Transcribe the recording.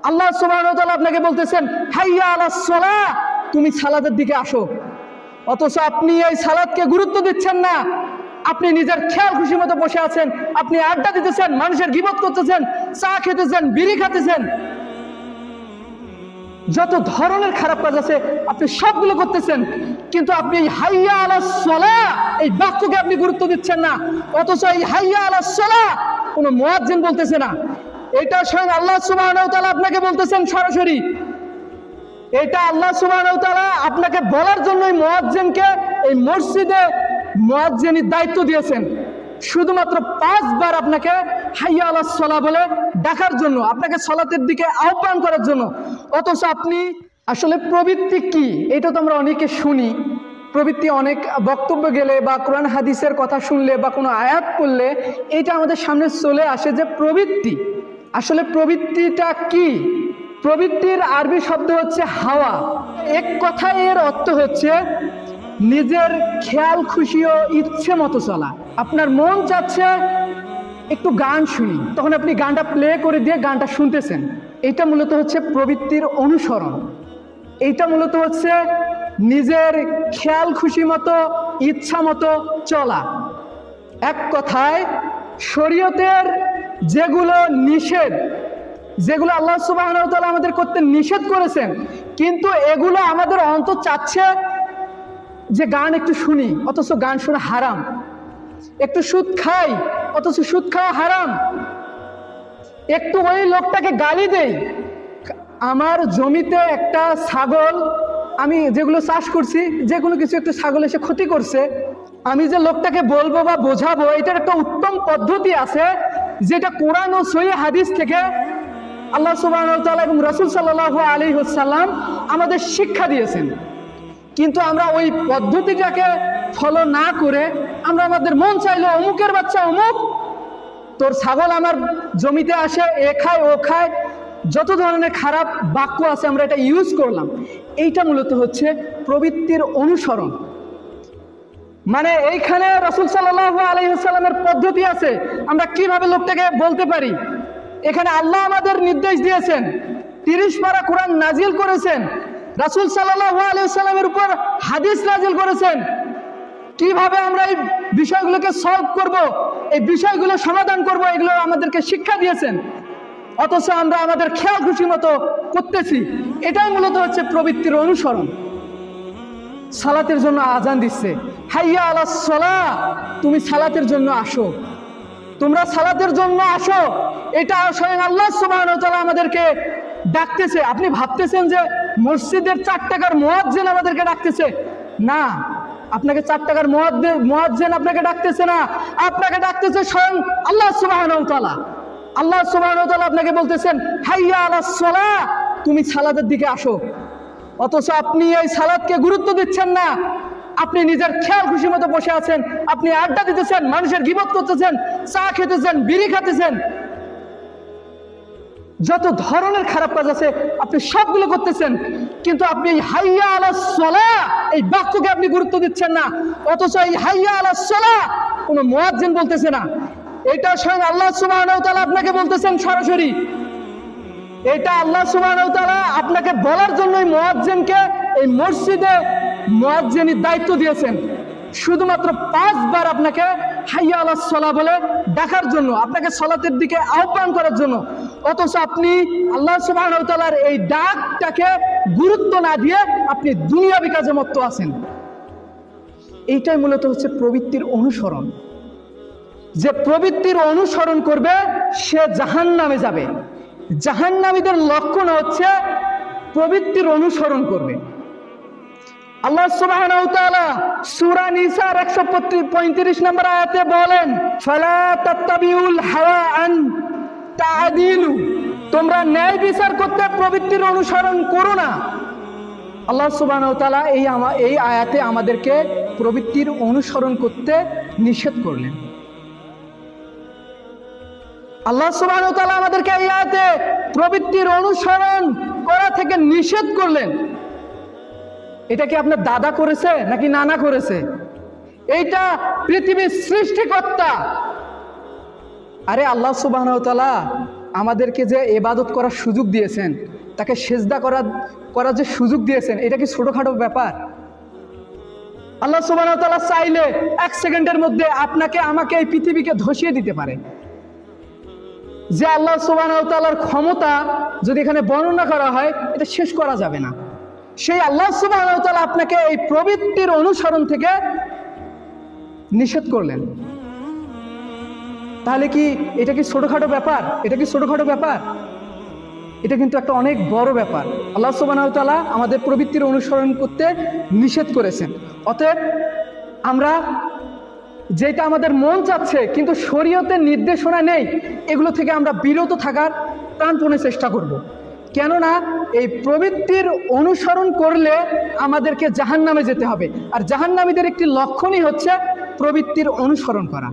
আল্লাহ সুবহানাহু ওয়া তাআলা আপনাকে বলতেছেন হাইয়া আলাস সালাহ, তুমি সালাতের দিকে আসো। অথচ আপনি এই সালাতকে গুরুত্ব দিচ্ছেন না। আপনি নিজের খেয়াল খুশি মতো বসে আছেন, আপনি আড্ডা দিতেছেন, মানুষের গীবত করতেছেন, চা খেতেছেন, বিড়ি খাতেছেন, যত ধরনের খারাপ কাজ আছে আপনি সবগুলো করতেছেন। কিন্তু আপনি হাইয়া আলাস সালাহ এই বাক্যকে আপনি গুরুত্ব দিচ্ছেন না। অথচ এই হাইয়া আলাস সালাহ কোনো মুয়াজ্জিন বলতেছে না। এটা স্বয়ং আল্লাহ সুবহানাহু ওয়া তাআলা আপনাকে বলতেছেন সরাসরি। এটা আল্লাহ সুবহানাহু ওয়া তাআলা আপনাকে বলার জন্যই মুয়াজ্জিনকে এই মসজিদে মুয়াজ্জিনের দায়িত্ব দিয়েছেন, শুধুমাত্র 5 বার আপনাকে হাইয়া আলাস সালাহ বলে ডাকার জন্য, আপনাকে সালাতের দিকে আহ্বান করার জন্য। অথচ আপনি আসলে প্রবৃত্তি কি এটা তো আমরা অনেকে শুনি। প্রবৃত্তি অনেক বক্তব্য গেলে বা কোরআন হাদিসের কথা শুনলে বা কোনো আয়াত পড়লে এটা আমাদের সামনে চলে আসে যে প্রবৃত্তি। আসলে প্রবৃত্তিটা কি? প্রবৃত্তির আরবি শব্দ হচ্ছে হাওয়া। এক কথায় এর অর্থ হচ্ছে নিজের খেয়াল খুশি ও ইচ্ছে মতো চলা। আপনার মন চাচ্ছে একটু গান শুনি, তখন আপনি গানটা প্লে করে দিয়ে গানটা শুনতেছেন। এটা মূলত হচ্ছে প্রবৃত্তির অনুসরণ। এইটা মূলত হচ্ছে নিজের খেয়াল খুশি মতো ইচ্ছা মতো চলা। এক কথায় শরীয়তের যেগুলো নিষেধ, যেগুলো আল্লাহ সুবহানাহু ওয়া তাআলা আমাদের করতে নিষেধ করেছেন, কিন্তু এগুলো আমাদের অন্তর চাচ্ছে যে গান একটু শুনি, অথচ গান শোনা হারাম। একটু সুদ খাই, অথচ সুদ খাওয়া হারাম। একটু ওই লোকটাকে গালি দেই। আমার জমিতে একটা ছাগল, আমি যেগুলো চাষ করছি, যে কোনো কিছু একটু ছাগল এসে ক্ষতি করছে, আমি যে লোকটাকে বলবো বা বোঝাবো, এটার একটা উত্তম পদ্ধতি আছে যেটা কোরআন ও সহিহ হাদিস থেকে আল্লাহ সুবহানাহু ওয়া তাআলা এবং রাসূল সাল্লাল্লাহু আলাইহি ওয়াসাল্লাম আমাদের শিক্ষা দিয়েছেন। কিন্তু আমরা ওই পদ্ধতিটাকে ফলো না করে আমরা আমাদের মন চাইলো অমুকের বাচ্চা অমুক, তোর ছাগল আমার জমিতে আসে, এ খায় ও খায়, যত ধরনের খারাপ বাক্য আছে আমরা এটা ইউজ করলাম। এইটা মূলত হচ্ছে প্রবৃত্তির অনুসরণ। মানে এইখানে রাসূল সাল্লাল্লাহু আলাইহি ওয়াসাল্লামের পদ্ধতি আছে আমরা কিভাবে লোকটাকে বলতে পারি। এখানে আল্লাহ আমাদের নির্দেশ দিয়েছেন, 30 পারা কোরআন নাজিল করেছেন, রাসূল সাল্লাল্লাহু আলাইহি ওয়াসাল্লামের উপর হাদিস নাজিল করেছেন, কিভাবে আমরা এই বিষয়গুলোকে সলভ করব, এই বিষয়গুলো সমাধান করব, এগুলো আমাদেরকে শিক্ষা দিয়েছেন। অথচ আমরা আমাদের খেয়াল খুশি মতো করতেছি। এটাই মূলত হচ্ছে প্রবৃত্তির অনুসরণ। সালাতের জন্য আজান দিচ্ছে, হাইয়া আলাস সালাহ, তুমি সালাতের জন্য আসো, তোমরা সালাতের জন্য আসো। এটা স্বয়ং আল্লাহ সুবহানাহু ওয়া তাআলা আমাদেরকে ডাকতেছে। আপনি ভাবতেছেন যে মসজিদের 4 টাকার মুয়াজ্জিন আমাদেরকে ডাকতেছে? না, আপনাকে 4 টাকার মুয়াজ্জিন আপনাকে ডাকতেছে না, আপনাকে ডাকতেছে স্বয়ং আল্লাহ সুবহানাহু ওয়া তাআলা। আল্লাহ সুবহানাহু ওয়া তাআলা আপনাকে বলতেছেন হাইয়া আলাস সালাহ, তুমি সালাতের দিকে আসো। অথচ আপনি এই সালাতকে গুরুত্ব দিচ্ছেন না। আপনি নিজের খেয়াল খুশি মতো বসে আছেন, আপনি আড্ডা দিতেছেন, মানুষের গীবত করতেছেন, চা খেতেছেন, বিড়ি খাতেছেন, যত ধরনের খারাপ কাজ আছে আপনি সবগুলো করতেছেন। কিন্তু আপনি হাইয়া আলাস সালাহ এই বাক্যকে আপনি গুরুত্ব দিচ্ছেন না। অথচ এই হাইয়া আলাস সালাহ কোনো মুয়াজ্জিন বলতেছে না। এটা স্বয়ং আল্লাহ সুবহানাহু ওয়া তাআলা আপনাকে বলতেছেন সরাসরি। এটা আল্লাহ সুবহানাহু ওয়া তাআলা আপনাকে বলার জন্যই মুয়াজ্জিনকে এই মসজিদে মুয়াজ্জিনের দায়িত্ব দিয়েছেন, শুধুমাত্র 5 বার আপনাকে হাইয়া আলাস সালাহ বলে ডাকার জন্য, আপনাকে সালাতের দিকে আহ্বান করার জন্য। অথচ আপনি আল্লাহ সুবহানাহু ওয়া তাআলার এই ডাকটাকে গুরুত্ব না দিয়ে আপনি দুনিয়াবি কাজে মত্ত আছেন। এইটাই মূলত হচ্ছে প্রবৃত্তির অনুসরণ। যে প্রবৃত্তির অনুসরণ করবে সে জাহান্নামে যাবে। জাহান্নামীদের লক্ষণ হচ্ছে প্রবৃত্তির অনুসরণ করবে। আল্লাহ সুবহানাহু ওয়া তাআলা সূরা নিসার 135 নম্বর আয়াতে বলেন, ফালা তাত্তাবিউল হাওয়া আন তা'দিলু, তোমরা ন্যায় বিচার করতে প্রবৃত্তির অনুসরণ করো না। আল্লাহ সুবহানাহু ওয়া তাআলা এই আয়াতে আমাদেরকে প্রবৃত্তির অনুসরণ করতে নিষেধ করলেন। আল্লাহ সুবহানাহু ওয়া তাআলা আমাদেরকে এই আয়াতে প্রবৃত্তির অনুসরণ করা থেকে নিষেধ করলেন। এটা কি আপনার দাদা করেছে নাকি নানা করেছে? এইটা পৃথিবীর সৃষ্টিকর্তা। আরে আল্লাহ সুবহানাহু ওয়া তাআলা আমাদেরকে যে ইবাদত করার সুযোগ দিয়েছেন, তাকে সেজদা করার যে সুযোগ দিয়েছেন, এটা কি ছোটখাটো ব্যাপার? আল্লাহ সুবহানাহু ওয়া তাআলা চাইলে 1 সেকেন্ডের মধ্যে আপনাকে আমাকে এই পৃথিবীকে ধসিয়ে দিতে পারে। যে আল্লাহ সুবহানাহু ওয়া তাআলার ক্ষমতা যদি এখানে বর্ণনা করা হয়, এটা শেষ করা যাবে না। সেই আল্লাহ সুবহানাহু ওয়া তাআলা আপনাকে এই প্রবৃত্তির অনুসরণ থেকে নিষেধ করলেন। তাহলে কি এটা কি ছোটখাটো ব্যাপার? এটা কি ছোটখাটো ব্যাপার? এটা কিন্তু একটা অনেক বড় ব্যাপার। আল্লাহ সুবহানাহু ওয়া তাআলা আমাদের প্রবৃত্তির অনুসরণ করতে নিষেধ করেছেন। অতএব আমরা যেটা আমাদের মন চাচ্ছে কিন্তু শরীয়তের নির্দেশনা নেই, এগুলো থেকে আমরা বিরত থাকার প্রাণপণে চেষ্টা করব। কেননা এই প্রবৃত্তির অনুসরণ করলে আমাদেরকে জাহান্নামে যেতে হবে, আর জাহান্নামীদের একটি লক্ষণই হচ্ছে প্রবৃত্তির অনুসরণ করা।